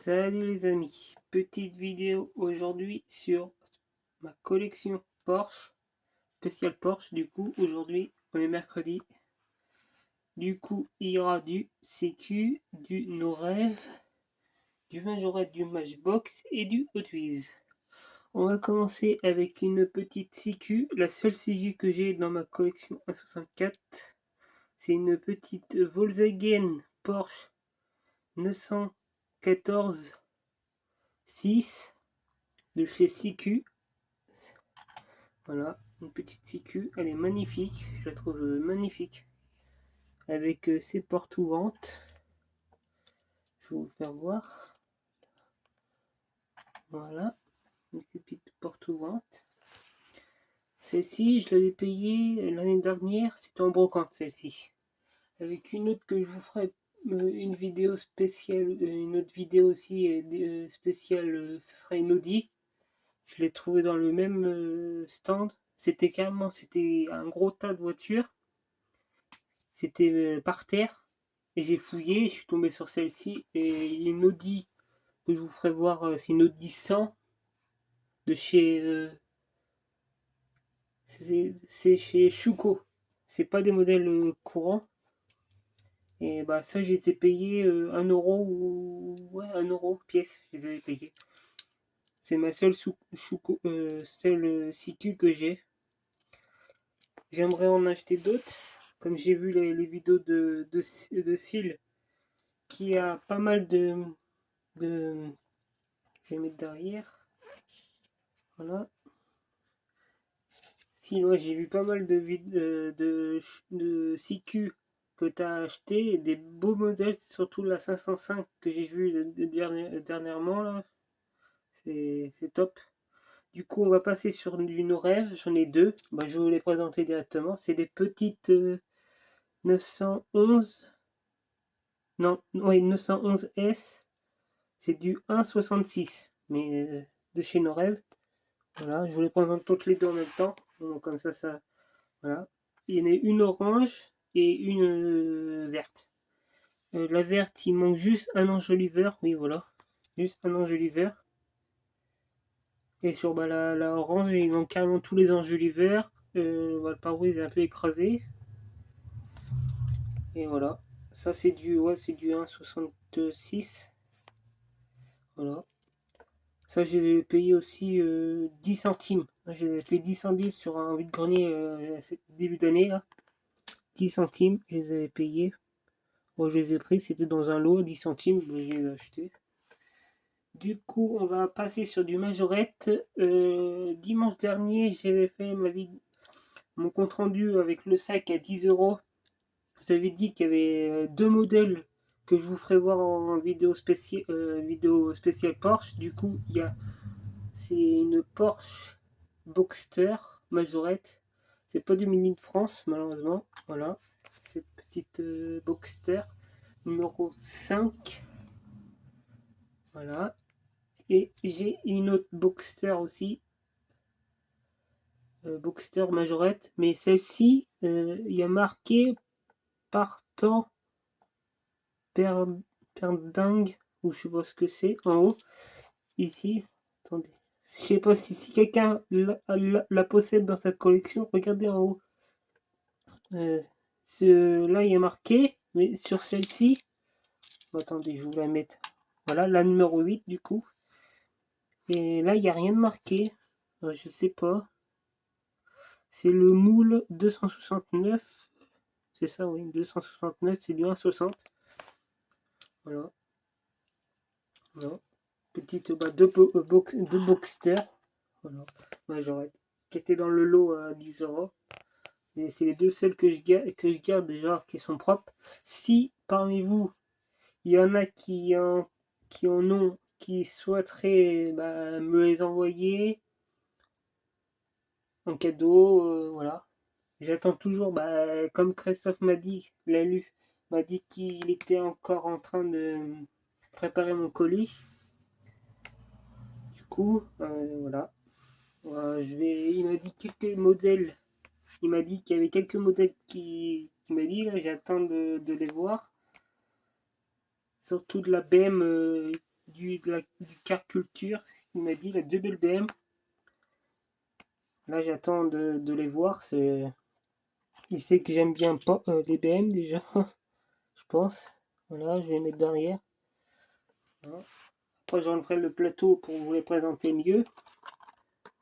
Salut les amis, petite vidéo aujourd'hui sur ma collection Porsche, spéciale Porsche. Du coup aujourd'hui on est mercredi, du coup il y aura du CQ, du No Rêve, du Majorette, du Matchbox et du Hot Wheels. On va commencer avec une petite CQ, la seule CQ que j'ai dans ma collection A64. C'est une petite Volkswagen Porsche 914 6 de chez CQ. Voilà, une petite CQ, elle est magnifique, je la trouve magnifique. Avec ses portes ouvrantes. Je vais vous faire voir. Voilà, une petite porte ouvrante. Celle-ci, je l'avais payée l'année dernière, c'était en brocante celle-ci. Avec une autre que je vous ferai une vidéo spéciale, une autre vidéo aussi spéciale, ce sera une Audi. Je l'ai trouvé dans le même stand. C'était un gros tas de voitures. C'était par terre. Et j'ai fouillé, je suis tombé sur celle-ci. Et une Audi que je vous ferai voir, c'est une Audi 100 de chez. C'est chez Schuko. C'est pas des modèles courants. Et bah ça, j'ai été payé 1 euro ou. Ouais, 1 euro pièce, je les avais payés. C'est ma seule seule CQ que j'ai. J'aimerais en acheter d'autres. Comme j'ai vu les vidéos de Seal, qui a pas mal de. Je vais mettre derrière. Voilà. Si, ouais, j'ai vu pas mal de CQ que tu as acheté, des beaux modèles, surtout la 505 que j'ai vu dernièrement là. C'est top. Du coup, on va passer sur du No Rêve. J'en ai deux. Bah, je vais vous les présenter directement. C'est des petites 911. Non, oui, 911S. C'est du 1,66. Mais de chez No Rêve. Voilà, je vous les présente toutes les deux en même temps. Donc, comme ça. Voilà. Il y en a une orange et une verte. La verte, il manque juste un enjoliveur. Oui, voilà. Juste un enjoliveur. Et sur la orange, il manque carrément tous les enjoliveurs. Voilà, le pare-brise est un peu écrasé. Et voilà. Ça, c'est du 1,66. Voilà. Ça, j'ai payé aussi 10 centimes. J'ai payé 10 centimes sur un vide-grenier début d'année. 10 centimes, je les avais payés. Bon, je les ai pris, c'était dans un lot, 10 centimes, je les ai achetés. Du coup, on va passer sur du Majorette. Dimanche dernier, j'avais fait mon compte rendu avec le sac à 10 euros. Vous avez dit qu'il y avait deux modèles que je vous ferai voir en vidéo spéciale Porsche. Du coup, c'est une Porsche Boxster Majorette. C'est pas du Mini de France, malheureusement. Voilà, cette petite Boxster numéro 5. Voilà. Et j'ai une autre Boxster aussi. Boxster Majorette. Mais celle-ci, il y a marqué partant perdingue. Ou je sais pas ce que c'est. En haut. Ici. Attendez. Je sais pas si quelqu'un la possède dans sa collection. Regardez en haut. Là, il y a marqué. Mais sur celle-ci. Attendez, je vous la mettre. Voilà, la numéro 8 du coup. Et là, il n'y a rien de marqué. Je sais pas. C'est le moule 269. C'est ça, oui, 269, c'est du 1,60. Voilà. Voilà. Petite deux Boxster. Voilà. Majorette. Qui était dans le lot à 10 euros. Et c'est les deux seuls que je garde déjà, qui sont propres. Si parmi vous, il y en a qui en ont, qui souhaiteraient me les envoyer en cadeau, voilà. J'attends toujours, comme Christophe m'a dit qu'il était encore en train de préparer mon colis. Du coup, voilà. Il m'a dit quelques modèles. Il m'a dit qu'il y avait quelques modèles qui m'a dit, là, j'attends de les voir. Surtout de la BM, du car culture. Il m'a dit la 2 belles BM. Là j'attends de les voir. Il sait que j'aime bien pas les BM déjà, je pense. Voilà, je vais mettre derrière. Voilà. Après j'enlèverai le plateau pour vous les présenter mieux.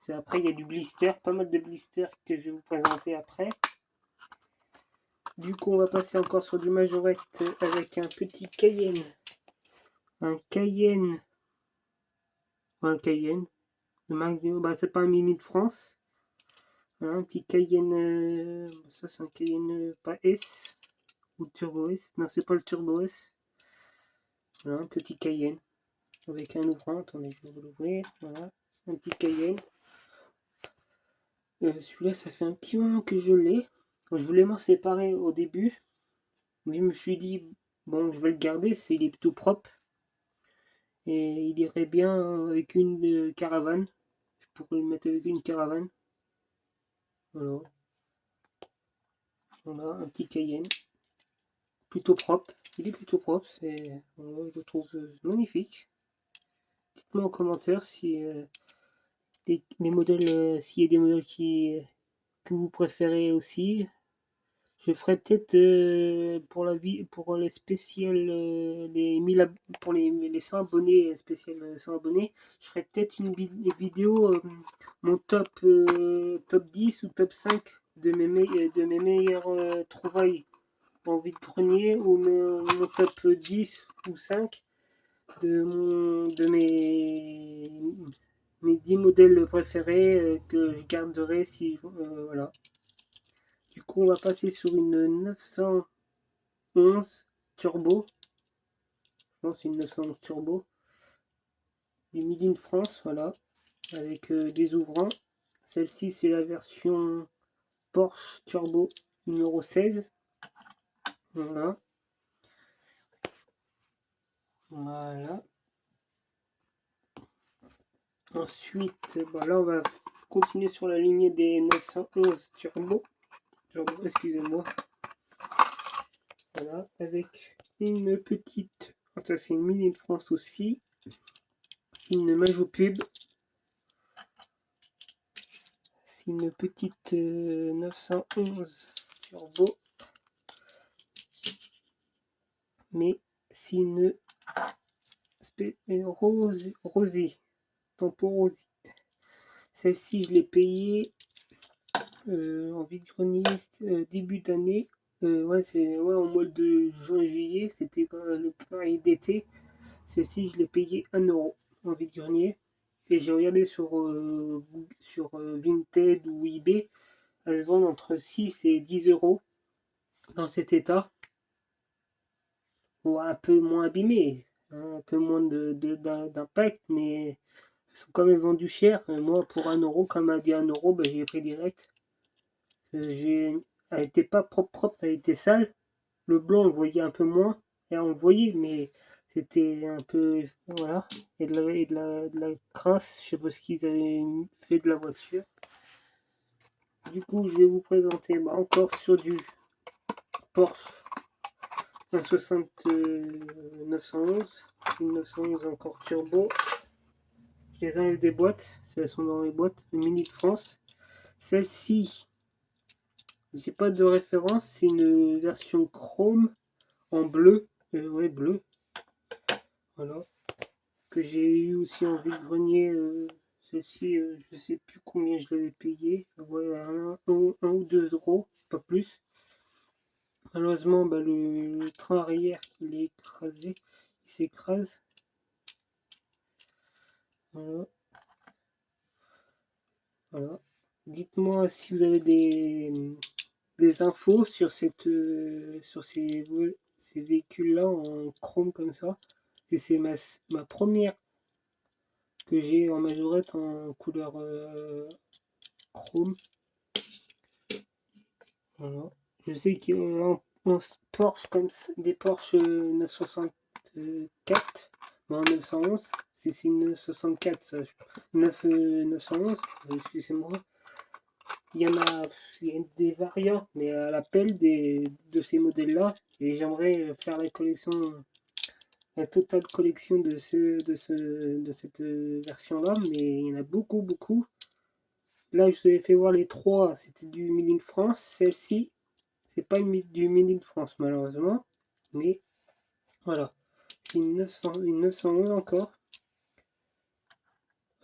Après il y a du blister, pas mal de blister que je vais vous présenter après. Du coup on va passer encore sur du majorette avec un petit Cayenne. Un Cayenne. Bah, c'est pas un Mini de France. Voilà, un petit Cayenne. Ça c'est un Cayenne pas S ou Turbo S. Non, c'est pas le Turbo S. Voilà, un petit Cayenne avec un ouvrant. Attendez, je vais vous l'ouvrir. Voilà, un petit Cayenne. Celui-là, ça fait un petit moment que je l'ai. Je voulais m'en séparer au début, mais je me suis dit, bon, je vais le garder, il est plutôt propre. Et il irait bien avec une caravane. Je pourrais le mettre avec une caravane. Voilà. Voilà, un petit Cayenne. Plutôt propre. Il est plutôt propre. Voilà, je le trouve magnifique. Dites-moi en commentaire si les modèles, s'il y a des modèles que vous préférez aussi. Je ferai peut-être pour les spéciales, les 1000 pour les 100 abonnés, spécial 100 abonnés, je ferai peut-être une vidéo, mon top 10 ou top 5 de mes meilleures trouvailles en vide-grenier, ou mon top 10 ou 5 de mes 10 modèles préférés que je garderai si voilà. Du coup, on va passer sur une 911 Turbo. Je pense une 911 Turbo. Du Made in France, voilà. Avec des ouvrants. Celle-ci, c'est la version Porsche Turbo numéro 16. Voilà. Voilà. Ensuite, bah là, on va continuer sur la lignée des 911 Turbo. Excusez-moi. Voilà, avec une petite. Ça, c'est une Made in France aussi. Une Major Pub. C'est une petite 911 Turbo. Mais c'est une Rosy. Tempo Rosy. Celle-ci, je l'ai payée en vide-grenier début d'année. Ouais, en mois de juin-juillet. C'était le pari d'été. Celle-ci, je l'ai payée 1 euro en vide-grenier. Et j'ai regardé sur Vinted ou eBay. Elle se vend entre 6 et 10 euros dans cet état. Ou un peu moins abîmées, hein, un peu moins d'impact, mais elles sont quand même vendues cher. Moi, pour 1 euro, comme elle a dit 1 euro, ben, j'ai pris direct. Elle était pas propre, elle était sale. Le blanc, on le voyait un peu moins. Et on le voyait, mais c'était un peu. Voilà. Et de la crasse. Je sais pas ce qu'ils avaient fait de la voiture. Du coup, je vais vous présenter encore sur du Porsche 160 911. Une 911 encore turbo. Je les enlève des boîtes. Elles sont dans les boîtes. Une Mini de France. Celle-ci, j'ai pas de référence. C'est une version chrome en bleu. Ouais, bleu. Voilà. Que j'ai eu aussi en vide-grenier. Celle-ci, je sais plus combien je l'avais payé. Ouais, 1 ou 2 euros, pas plus. Malheureusement, le train arrière, il est écrasé. Il s'écrase. Voilà. Voilà. Dites-moi si vous avez des infos sur ces véhicules-là en chrome comme ça. C'est ma première que j'ai en majorette en couleur chrome. Voilà. Je sais qu'on Porsche comme ça, des Porsche 964, mais en 911. C'est une 964, ça. 911, excusez-moi. Il y a des variantes, mais à l'appel de ces modèles-là. Et j'aimerais faire la collection la totale collection de cette version-là, mais il y en a beaucoup, beaucoup. Là, je vous avais fait voir les trois, c'était du Made in France. Celle-ci, c'est pas du Made in France, malheureusement, mais voilà. C'est une 911 encore.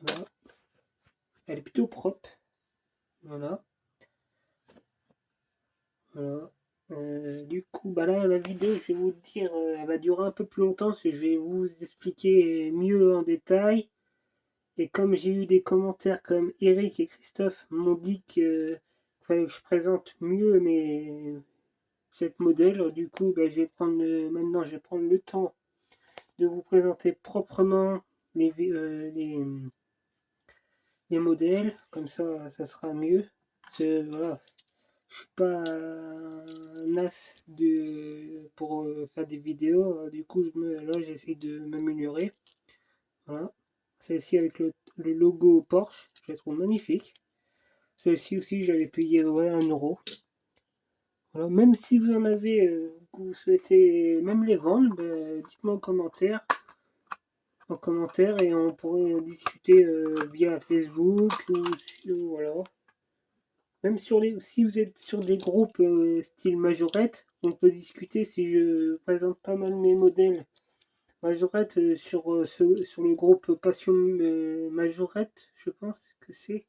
Voilà. Elle est plutôt propre. Voilà. Voilà. Du coup, bah là, la vidéo, je vais vous dire, elle va durer un peu plus longtemps, parce que je vais vous expliquer mieux en détail. Et comme j'ai eu des commentaires comme Eric et Christophe m'ont dit que fallait que je présente mieux cette modèle, du coup, bah, maintenant, je vais prendre le temps de vous présenter proprement les modèles, comme ça sera mieux. Voilà, je suis pas un as pour faire des vidéos, du coup là j'essaie de m'améliorer. Voilà. Celle-ci avec le logo Porsche, je la trouve magnifique. Celle-ci aussi j'avais payé 1€. Voilà. Même si vous en avez, que vous souhaitez même les vendre, dites-moi en commentaire et on pourrait discuter via Facebook ou voilà. Même si vous êtes sur des groupes style majorette, on peut discuter si je présente pas mal mes modèles majorette sur le groupe Passion Majorette, je pense que c'est.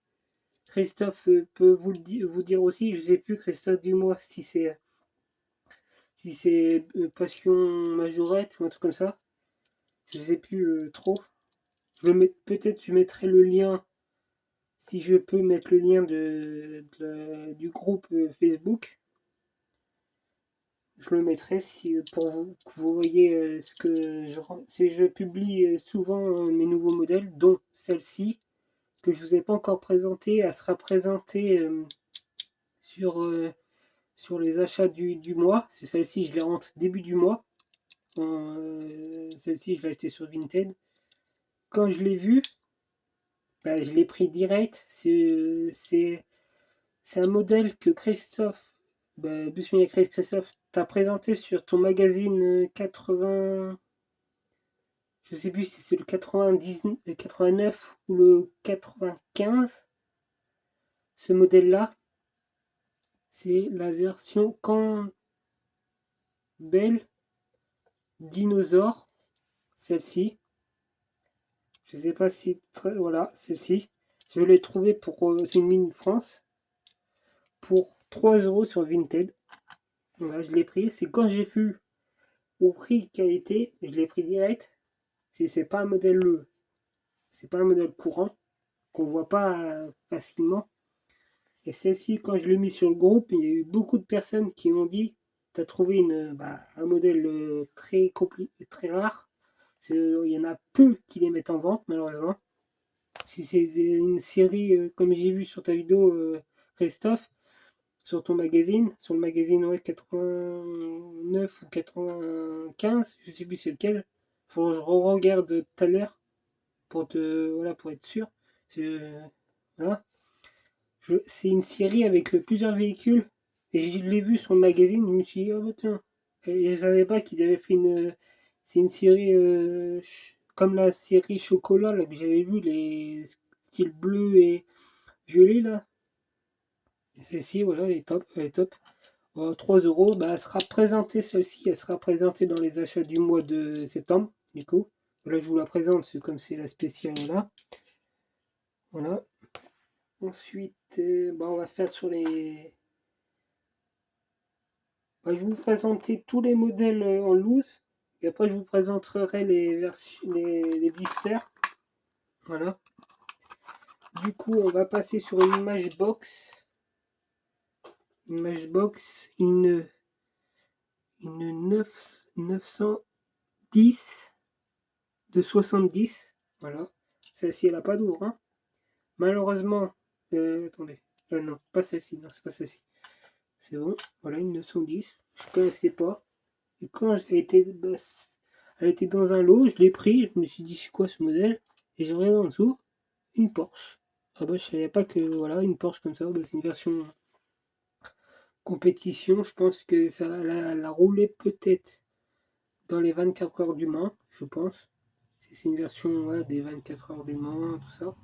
Christophe peut vous dire aussi, je sais plus, Christophe, dis-moi si c'est Passion Majorette ou un truc comme ça. Je sais plus trop. Peut-être je mettrai le lien, si je peux mettre le lien du groupe Facebook. Je le mettrai pour vous, que vous voyez je publie souvent mes nouveaux modèles, dont celle-ci, que je ne vous ai pas encore présentée. Elle sera présentée sur les achats du mois. C'est celle-ci, je les rentre début du mois. Celle-ci, je l'ai achetée sur Vinted. Quand je l'ai vue, bah, je l'ai pris direct. C'est un modèle que Christophe, Christophe, t'a présenté sur ton magazine 80. Je sais plus si c'est le 90, le 89 ou le 95. Ce modèle-là, c'est la version Campbell Dinosaure. Celle-ci. Je sais pas si. Voilà, celle-ci. Je l'ai trouvée c'est une mine France. Pour 3€ sur Vinted. Voilà, je l'ai pris. C'est quand j'ai vu au prix qualité, je l'ai pris direct. Si c'est pas un modèle courant qu'on voit pas facilement. Et celle-ci, quand je l'ai mis sur le groupe, il y a eu beaucoup de personnes qui m'ont dit tu as trouvé un modèle très rare. Il y en a peu qui les mettent en vente, malheureusement. Si c'est une série, comme j'ai vu sur ta vidéo, Christophe, sur ton magazine, sur le magazine 89 ou 95, je sais plus c'est lequel. Faut que je regarde tout à l'heure pour être sûr. Voilà. C'est une série avec plusieurs véhicules. Et je l'ai vu sur le magazine, je me suis dit, oh bah tiens. Et je savais pas qu'ils avaient fait C'est une série comme la série Chocolat là, que j'avais vu, les styles bleu et violet là. Et celle-ci, voilà, elle est top. Elle est top. 3€, bah, elle sera présentée, celle-ci, elle sera présentée dans les achats du mois de septembre, du coup. Là, je vous la présente, comme c'est la spéciale là. Voilà. Ensuite, on va faire sur les. Je vais vous présenter tous les modèles en loose. Et après, je vous présenterai les blisters. Voilà. Du coup, on va passer sur une Matchbox. Une Matchbox, une 910 de 70. Voilà. Celle-ci, elle n'a pas d'ouvre. Hein. Malheureusement, attendez. Non, pas celle-ci. Non, c'est pas celle-ci. C'est bon. Voilà, une 910. Je ne connaissais pas. Et quand elle était dans un lot, je l'ai pris. Je me suis dit, c'est quoi ce modèle? Et j'ai regardé en dessous, une Porsche. Ah bah, je savais pas que, voilà, une Porsche comme ça, bah, c'est une version compétition. Je pense que ça, elle a roulé peut-être dans les 24 heures du Mans, je pense. C'est une version ouais, des 24 heures du Mans, tout ça.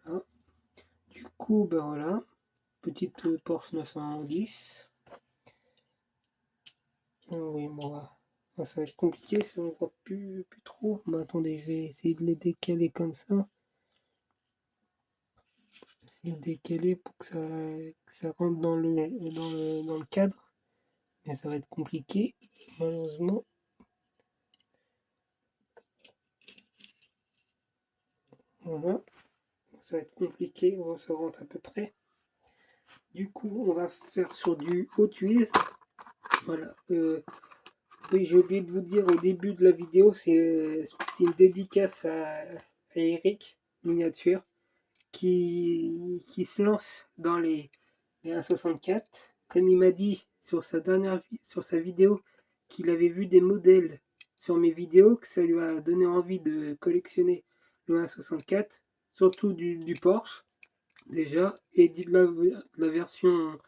Voilà. Du coup, ben voilà, petite Porsche 910. Oui, bon, ça va être compliqué si on ne voit plus trop. Mais attendez, je vais essayer de les décaler comme ça. Essayer de décaler pour que ça rentre dans le cadre. Mais ça va être compliqué, malheureusement. Voilà, ça va être compliqué, on se rentre à peu près. Du coup, on va faire sur du Hot-Wheels. Voilà. Oui, j'ai oublié de vous dire au début de la vidéo, c'est une dédicace à Eric Miniature qui se lance dans les 1,64. Comme il m'a dit sur sa vidéo qu'il avait vu des modèles sur mes vidéos, que ça lui a donné envie de collectionner le 1,64, surtout du Porsche déjà, et de la version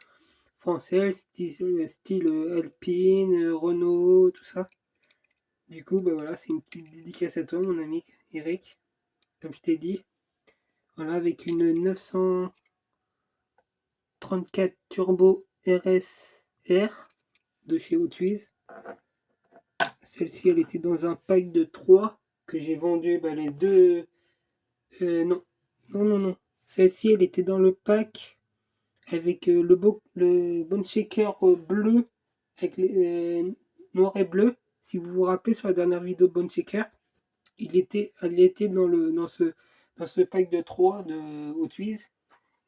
française, style Alpine, Renault, tout ça. Du coup, bah voilà, c'est une petite dédicace à toi, mon ami Eric, comme je t'ai dit. Voilà, avec une 934 Turbo RSR de chez Hot Wheels. Celle-ci, elle était dans un pack de 3 que j'ai vendu bah, les deux. Non, non. Celle-ci, elle était dans le pack avec le Bone Shaker bleu, avec les noir et bleu. Si vous vous rappelez sur la dernière vidéo Bone Shaker, elle était dans ce pack de 3 de Hot Wheels.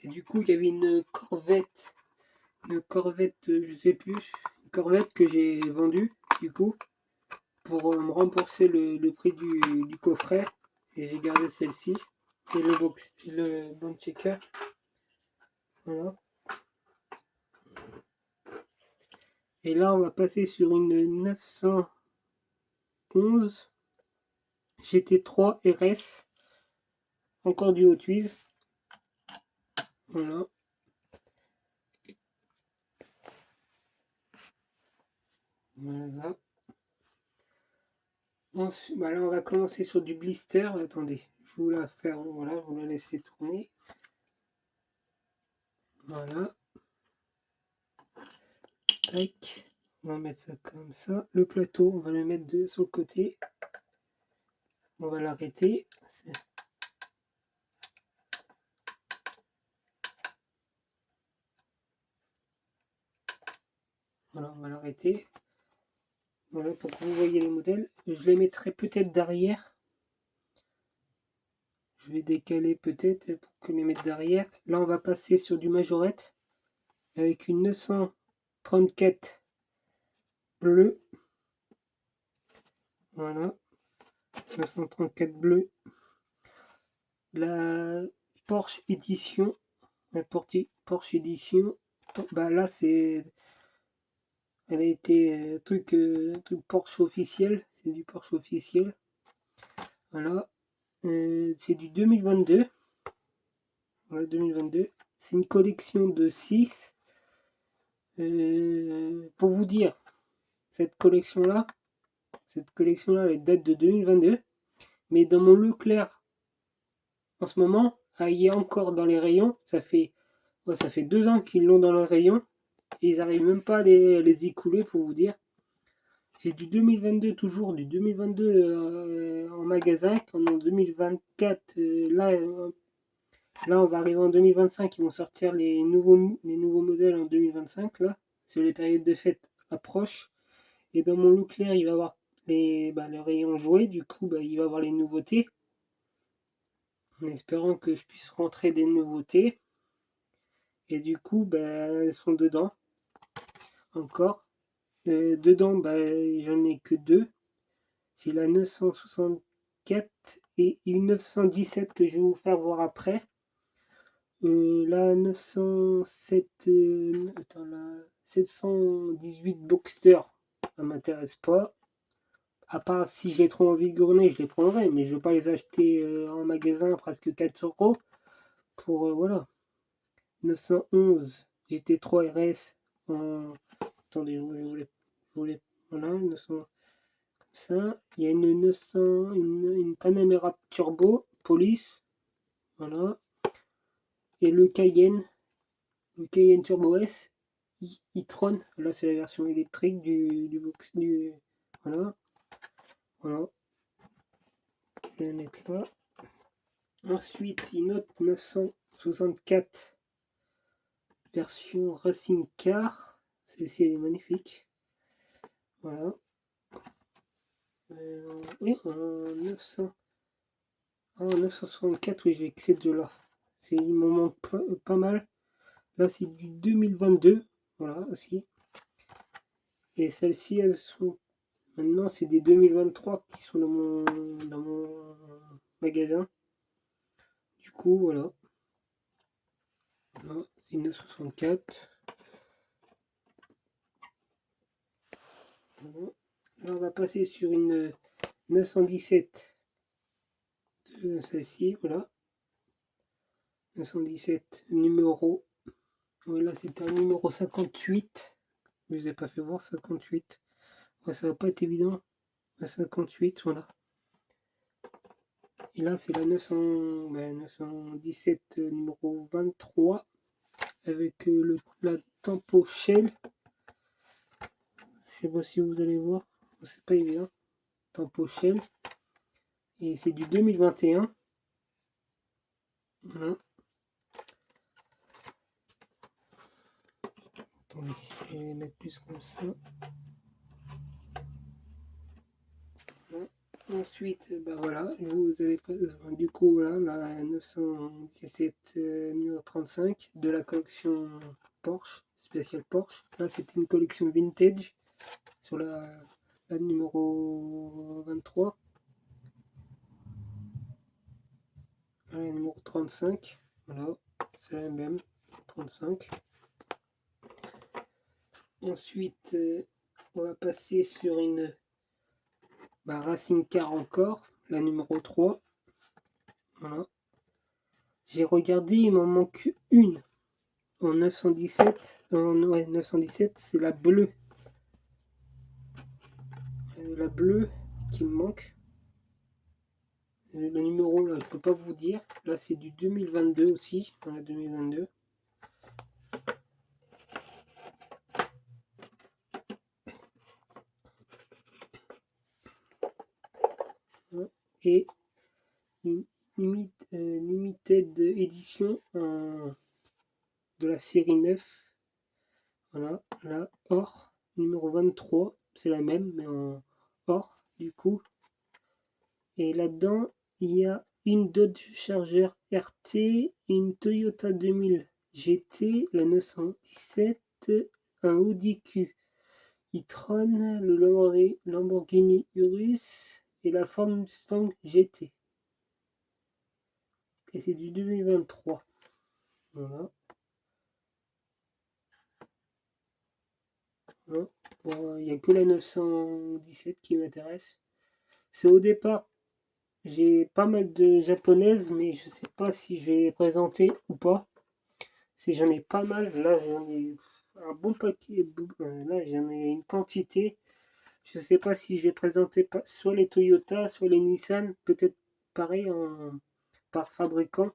Et du coup, il y avait une Corvette, je sais plus, une Corvette que j'ai vendue, du coup, pour me rembourser le prix du coffret. Et j'ai gardé celle-ci. Et le Bone Checker. Voilà. Et là, on va passer sur une 911 GT3 RS. Encore du Hot Wheels. Voilà. Voilà. Ensuite, bah là, on va commencer sur du blister. Attendez, je vais vous la faire. Voilà, je vous la laisser tourner. Voilà. Tac. On va mettre ça comme ça. Le plateau, on va le mettre sur le côté. On va l'arrêter. Voilà, on va l'arrêter. Voilà, pour que vous voyez les modèles. Je les mettrai peut-être derrière. Je vais décaler peut-être pour que les mettre derrière. Là, on va passer sur du majorette avec une 934 bleu. Voilà, 934 bleu. La Porsche édition. La Porsche édition. Bah là, elle a été truc Porsche officiel. C'est du Porsche officiel. Voilà. C'est du 2022. Voilà, 2022. C'est une collection de 6. Pour vous dire, cette collection-là, elle date de 2022. Mais dans mon Leclerc, en ce moment, elle est encore dans les rayons. Ça fait 2 ans qu'ils l'ont dans le rayon. Et ils n'arrivent même pas à les écouler, pour vous dire. J'ai du 2022, toujours du 2022 en magasin. Comme en 2024, là, on va arriver en 2025. Ils vont sortir les nouveaux modèles en 2025. Là, sur les périodes de fête approchent. Et dans mon Leclerc, il va y avoir le rayon jouet. Du coup, il va y avoir les nouveautés. En espérant que je puisse rentrer des nouveautés. Et du coup, elles sont dedans. Encore. Dedans, j'en ai que 2. C'est la 964 et une 917 que je vais vous faire voir après. La 907, la 718 Boxster, ça m'intéresse pas. À part si j'ai trop envie de gourner, je les prendrai, mais je ne vais pas les acheter en magasin à presque 4 euros. Pour voilà. 911 GT3 RS en. Attendez, je voulais Voilà, 900 comme ça. Il y a une 900, une Panamera Turbo Police. Voilà. Et le Cayenne Turbo S e-tron. Là, c'est la version électrique du box. Voilà. Voilà. Je vais la mettre là. Ensuite, une autre 964 version Racing Car. Celle-ci, elle est magnifique. Voilà. Oui, en 900. En 964, oui, j'ai que ces deux-là. Il m'en manque pas mal. Là, c'est du 2022. Voilà, aussi. Et celles-ci, elles sont. Maintenant, c'est des 2023 qui sont dans mon magasin. Du coup, voilà. Là, c'est une 964. Voilà. Là, on va passer sur une 917 de celle-ci. Voilà. 917 numéro. Oui, là, c'est un numéro 58. Je ne vous ai pas fait voir 58. Ouais, ça va pas être évident. La 58, voilà. Et là, c'est la 917 numéro 23 avec la Tempo Shell. Je sais pas si vous allez voir. C'est pas évident. Tempo Shell. Et c'est du 2021. Voilà. Attendez, je vais les mettre plus comme ça. Voilà. Ensuite, bah voilà, vous avez du coup voilà la 917 numéro 35 de la collection Porsche, spéciale Porsche. Là, c'était une collection vintage sur la numéro 23. Là, la numéro 35. Voilà, c'est la même 35. Ensuite, on va passer sur une Racing Car encore, la numéro 3. Voilà. J'ai regardé, il m'en manque une. En 917, ouais, 917, c'est la bleue. La bleue qui me manque. Le numéro, là, je peux pas vous dire. Là, c'est du 2022 aussi. Voilà, 2022. Et une limited édition de la série 9. Voilà, là, or, numéro 23. C'est la même, mais en or, du coup. Et là-dedans, il y a une Dodge Charger RT, une Toyota 2000 GT, la 917, un Audi Q e-tron, le Lamborghini Urus et la Ford Mustang GT. Et c'est du 2023. Voilà. Bon, il n'y a que la 917 qui m'intéresse. C'est au départ, j'ai pas mal de japonaises, mais je sais pas si je vais les présenter ou pas. Si j'en ai pas mal, là j'en ai un bon paquet, là j'en ai une quantité. Je sais pas si je vais présenter soit les Toyota, soit les Nissan, peut-être pareil par fabricant,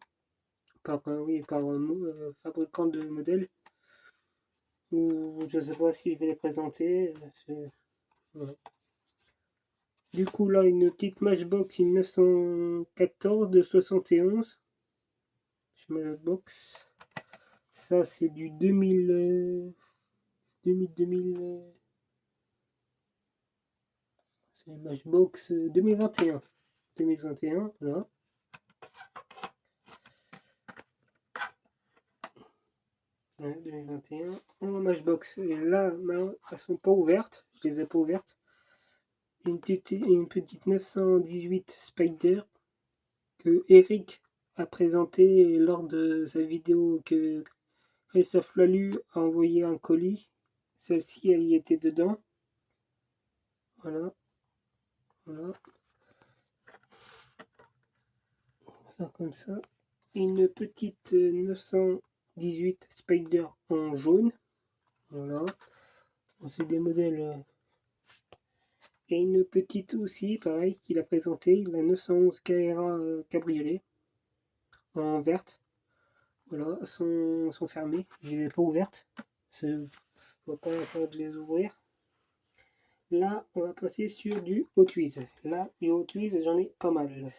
par fabricant de modèles. Ou je sais pas si je vais les présenter. Voilà. Du coup là une petite Matchbox, une 914 de 71. Matchbox. Ça c'est du 2000. C'est Matchbox 2021. 2021, voilà. Ouais, 2021. En Matchbox. Et là, elles sont pas ouvertes. Je les ai pas ouvertes. Une petite 918 Spider que Eric a présenté lors de sa vidéo que Christophe Lalu a envoyé un colis. Celle-ci, elle y était dedans. Voilà. Voilà. On va faire comme ça. Une petite 918 Spider en jaune. Voilà. Bon, c'est des modèles Et une petite aussi, pareil, qu'il a présenté, la 911 Carrera Cabriolet en verte. Voilà, elles sont fermées, je les ai pas ouvertes. Je ne vois pas l'intérêt de les ouvrir. Là, on va passer sur du Hot Wheels. Là, du Hot Wheels, j'en ai pas mal.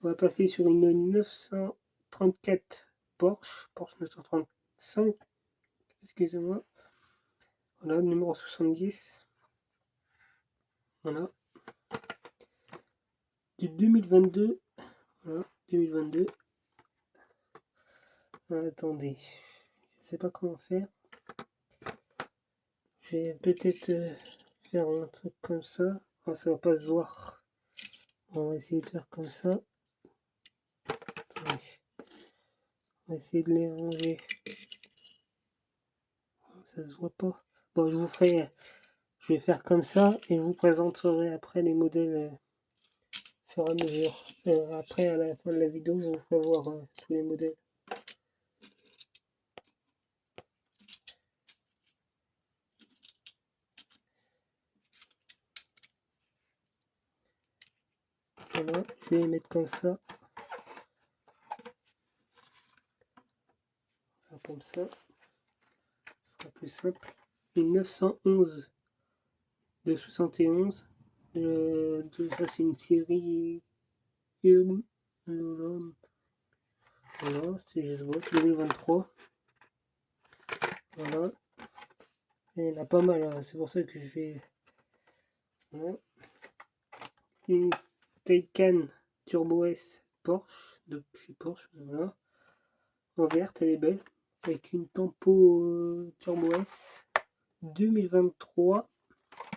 On va passer sur une 934 Porsche 935, excusez-moi. Voilà, numéro 70. Voilà. Du 2022. Voilà, 2022. Attendez, je sais pas comment faire. Je vais peut-être faire un truc comme ça. Ah, ça va pas se voir. On va essayer de faire comme ça. Attendez. On va essayer de les ranger. Ça se voit pas. Bon, je vais faire comme ça et je vous présenterai après les modèles au fur et à mesure. Après, à la fin de la vidéo, je vous ferai voir tous les modèles. Voilà, je vais les mettre comme ça. Comme ça, ce sera plus simple. Une 911 de 71. Ça, c'est une série. Voilà, c'est juste 2023. Voilà. Et il y en a pas mal, hein. C'est pour ça que je vais. Voilà. Une Taycan Turbo S Porsche, de chez Porsche, voilà. En verte, elle est belle. Avec une Tempo Turbo S 2023.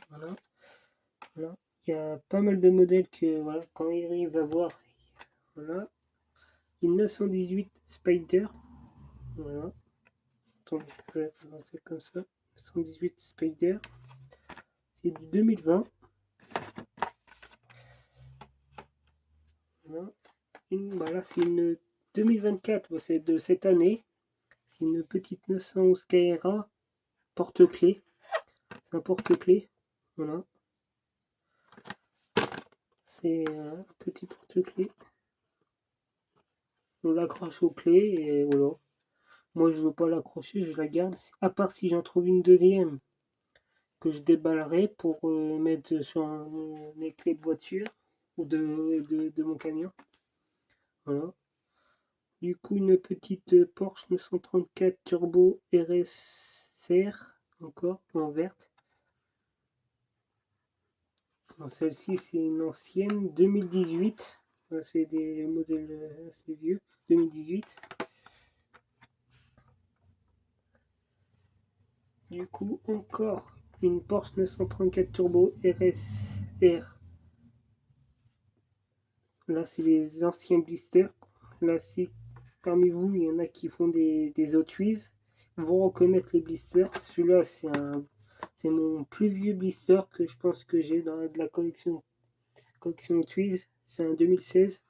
Voilà. Voilà. Il y a pas mal de modèles que, voilà, quand il arrive à voir. Voilà. Une 918 Spider. Voilà. Attendez, je vais présenter comme ça. 918 Spider. C'est du 2020. Voilà. Voilà, c'est une 2024, c'est de cette année. C'est une petite 911 Carrera porte-clés. C'est un porte-clés. Voilà. C'est un petit porte-clés. On l'accroche aux clés et voilà. Moi, je veux pas l'accrocher, je la garde. À part si j'en trouve une deuxième que je déballerai pour mettre sur mes clés de voiture ou de mon camion. Voilà. Du coup, une petite Porsche 934 Turbo RSR, encore en verte. Celle-ci, c'est une ancienne 2018. C'est des modèles assez vieux. 2018. Du coup, encore une Porsche 934 Turbo RSR. Là, c'est les anciens blisters. Là, si parmi vous, il y en a qui font des Hot Wheels, vont reconnaître les blisters. Celui-là, c'est mon plus vieux blister que je pense que j'ai dans la collection Hot Wheels. C'est un 2016.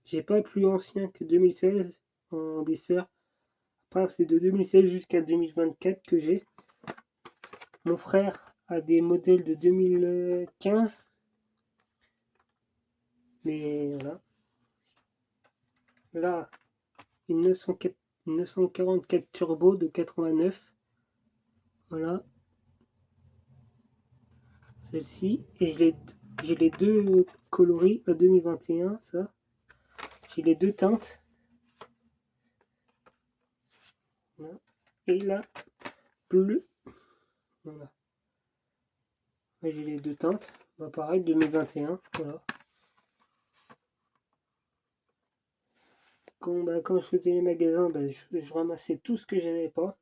J'ai pas plus ancien que 2016 en blister. Après, c'est de 2016 jusqu'à 2024 que j'ai. Mon frère a des modèles de 2015. Mais voilà. Là, une 944 Turbo de 89. Voilà. Celle-ci. Et j'ai les deux coloris à 2021, ça. J'ai les deux teintes. Voilà. Et là, bleu. Voilà. J'ai les deux teintes. Bah, pareil, 2021. Voilà. Quand je faisais les magasins, je ramassais tout ce que j'avais pas.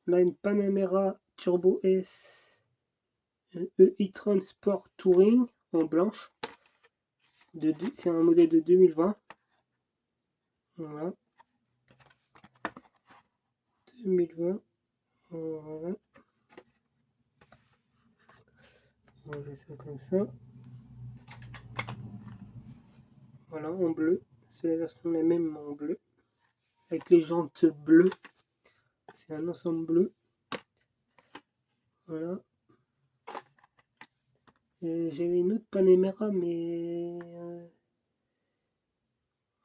Là, une Panamera Turbo S e-tron Sport Touring en blanche. C'est un modèle de 2020. Voilà. 2020. Voilà. On va faire ça comme ça. Voilà, en bleu. C'est la version la même en bleu. Avec les jantes bleues. C'est un ensemble bleu. Voilà. J'avais une autre Panamera, mais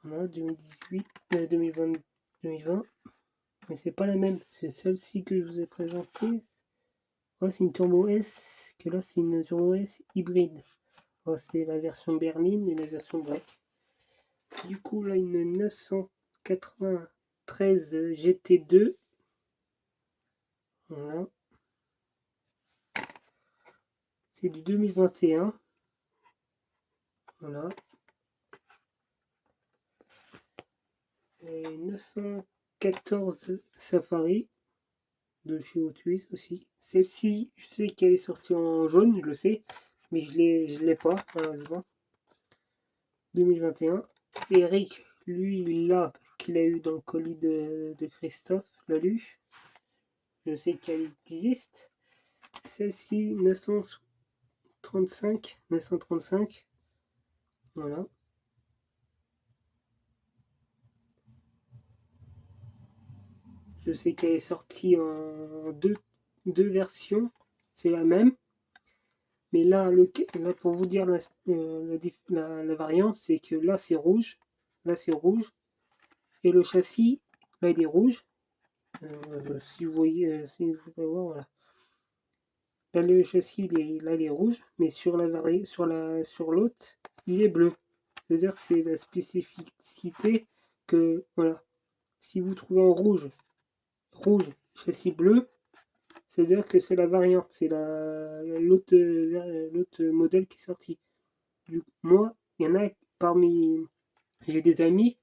voilà, 2018, 2020, 2020, mais c'est pas la même. C'est celle-ci que je vous ai présentée. Ouais, c'est une Turbo S, que là c'est une Turbo S hybride. Ouais, c'est la version berline et la version break. Du coup, là, une 993 GT2. Voilà. C'est du 2021. Voilà. Et 914 Safari de chez Hot Wheels aussi. Celle-ci, je sais qu'elle est sortie en jaune, je le sais, mais je l'ai pas, malheureusement. 2021. Eric, lui, il l'a, qu'il a eu dans le colis de Christophe, l'a lu. Je sais qu'elle existe. Celle-ci, 935. Voilà. Je sais qu'elle est sortie en deux versions. C'est la même. Mais là, là pour vous dire la variante, c'est que là c'est rouge. Là c'est rouge. Et le châssis, là il est rouge. Si vous voyez, si vous pouvez voir, voilà. Là le châssis là, il est rouge. Mais sur l'autre, il est bleu. C'est-à-dire que c'est la spécificité que, voilà. Si vous trouvez en rouge, châssis bleu, c'est-à-dire que c'est la variante, c'est l'autre modèle qui est sorti. Moi, il y en a parmi. J'ai des amis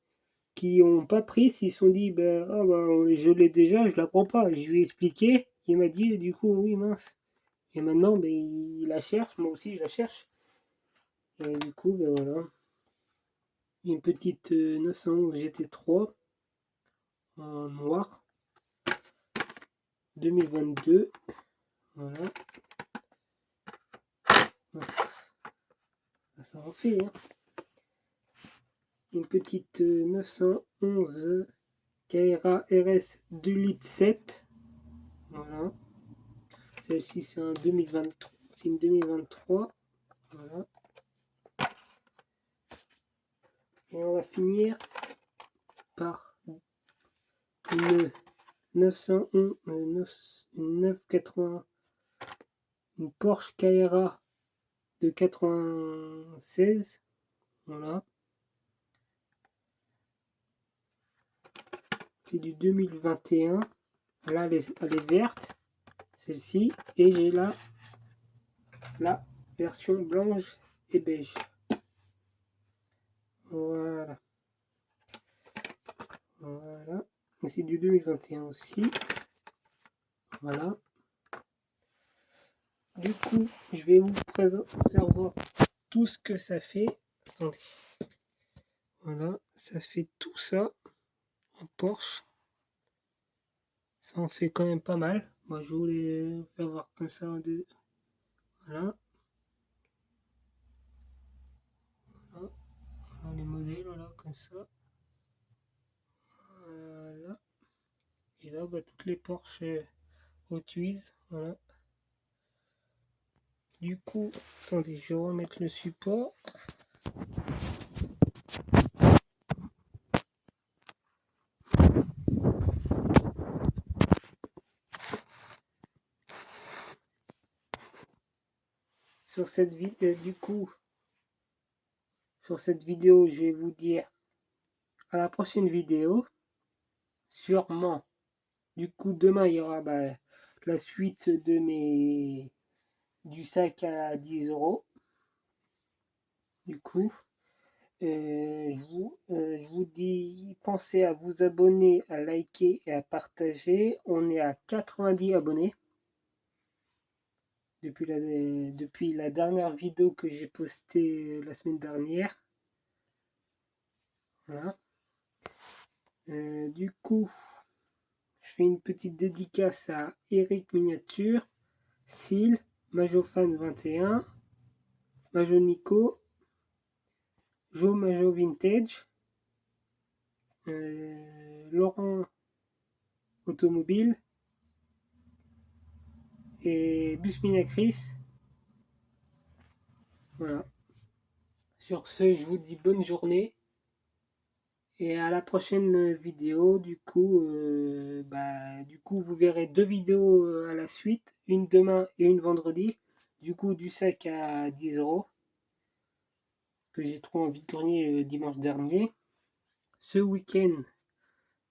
qui n'ont pas pris, s'ils se sont dit, ben, ah, ben, je l'ai déjà, je la prends pas. Je lui ai expliqué, il m'a dit, du coup, oui, mince. Et maintenant, ben, il la cherche, moi aussi, je la cherche. Et du coup, ben voilà. Une petite 911 GT3 en noir, 2022. Voilà. Ça en fait, hein. Une petite 911 Kaira RS 2 litres 7. Voilà. Celle-ci, c'est un 2023. C'est une 2023. Voilà. Et on va finir par une 911, 980, une Porsche Carrera de 96. Voilà. C'est du 2021. Là, elle est verte, celle-ci. Et j'ai là la version blanche et beige. Voilà. Voilà. C'est du 2021 aussi. Voilà. Du coup, je vais vous faire voir tout ce que ça fait. Attendez. Voilà, ça fait tout ça en Porsche. Ça en fait quand même pas mal. Moi, je voulais faire voir comme ça. Voilà. Voilà. Voilà les modèles, voilà, comme ça. Voilà. Et là, bah, toutes les Porsche Hot Wheels. Voilà. Du coup, attendez, je vais remettre le support. Sur cette vidéo, du coup, sur cette vidéo, je vais vous dire à la prochaine vidéo. Sûrement. Du coup, demain, il y aura la suite du sac à 10 euros. Du coup, je vous dis, pensez à vous abonner, à liker et à partager. On est à 90 abonnés depuis la dernière vidéo que j'ai postée la semaine dernière. Voilà. Du coup, je fais une petite dédicace à Eric Miniature, Sil, Majofan21, Majo Nico, Jo Majo Vintage, Laurent Automobile et Busmina Chris. Voilà. Sur ce, je vous dis bonne journée et à la prochaine vidéo. Du coup, vous verrez 2 vidéos à la suite, une demain et une vendredi. Du coup, du sac à 10 € que j'ai trouvé en vide-grenier dimanche dernier. Ce week-end,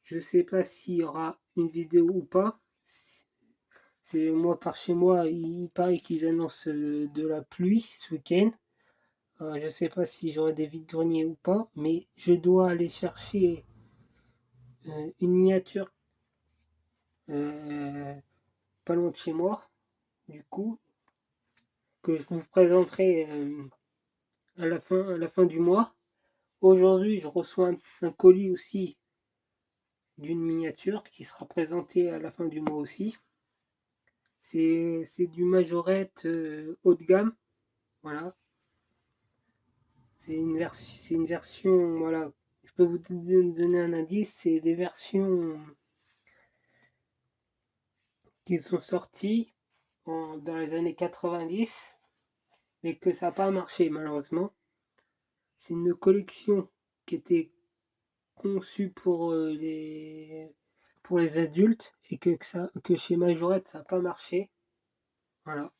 je sais pas s'il y aura une vidéo ou pas. C'est moi par chez moi, il paraît qu'ils annoncent de la pluie ce week-end. Je sais pas si j'aurai des vides-greniers ou pas, mais je dois aller chercher une miniature euh, pas loin de chez moi, du coup, que je vous présenterai à la fin du mois. Aujourd'hui, je reçois un colis aussi d'une miniature qui sera présentée à la fin du mois aussi. C'est du majorette haut de gamme, voilà. C'est une version, voilà. Je peux vous donner un indice, c'est des versions qui sont sorties dans les années 90, mais que ça n'a pas marché malheureusement. C'est une collection qui était conçue pour les adultes et que chez Majorette ça n'a pas marché. Voilà.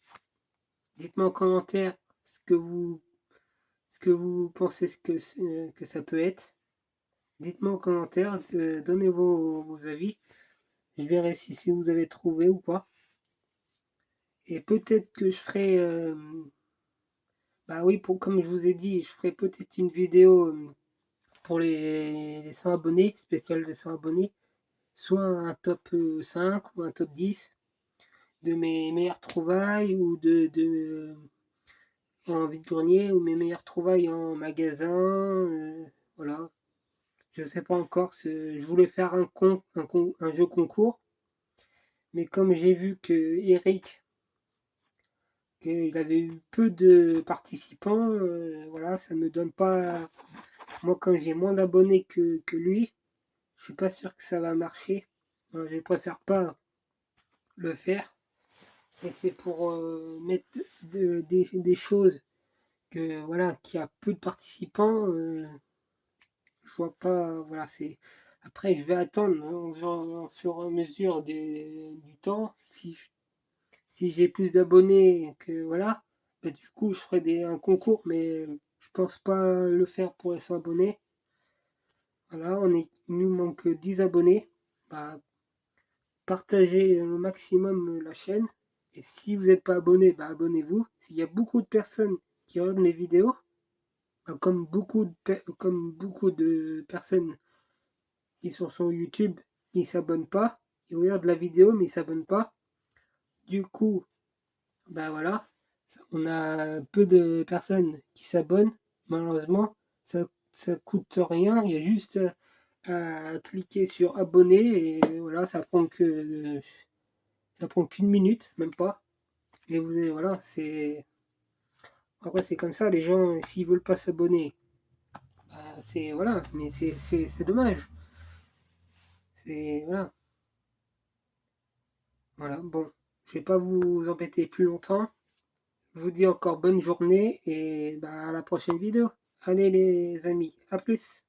Dites-moi en commentaire ce que vous pensez que ça peut être. Dites-moi en commentaire, donnez vos avis. Je verrai si vous avez trouvé ou pas. Et peut-être que je ferai, bah oui, comme je vous ai dit, je ferai peut-être une vidéo pour les 100 abonnés, spécial des 100 abonnés, soit un top 5 ou un top 10 de mes meilleures trouvailles ou en vide-grenier ou mes meilleures trouvailles en magasin. Voilà, je sais pas encore. Je voulais faire un jeu concours, mais comme j'ai vu que Eric, qu'il avait eu peu de participants, voilà, ça me donne pas. Moi, comme j'ai moins d'abonnés que lui, je suis pas sûr que ça va marcher. Je préfère pas le faire. C'est pour mettre des choses que voilà, qui a peu de participants. Je vois pas. Voilà, c'est. Après, je vais attendre au fur et à mesure du temps. Si j'ai plus d'abonnés que voilà, bah, du coup, je ferai un concours, mais je pense pas le faire pour les 100 abonnés. Voilà, il nous manque 10 abonnés. Bah, partagez au maximum la chaîne. Et si vous n'êtes pas abonné, bah abonnez-vous. S'il y a beaucoup de personnes qui regardent mes vidéos, bah, comme beaucoup de personnes qui sont sur YouTube qui ne s'abonnent pas, ils regardent la vidéo mais ils ne s'abonnent pas. Du coup, bah voilà, on a peu de personnes qui s'abonnent. Malheureusement, ça coûte rien. Il y a juste à cliquer sur abonner et voilà, ça prend qu'une minute, même pas. Et voilà, c'est après c'est comme ça. Les gens, s'ils veulent pas s'abonner, bah, c'est voilà, mais c'est dommage. C'est voilà, voilà. Bon, je vais pas vous embêter plus longtemps. Je vous dis encore bonne journée et bah, à la prochaine vidéo. Allez les amis, à plus.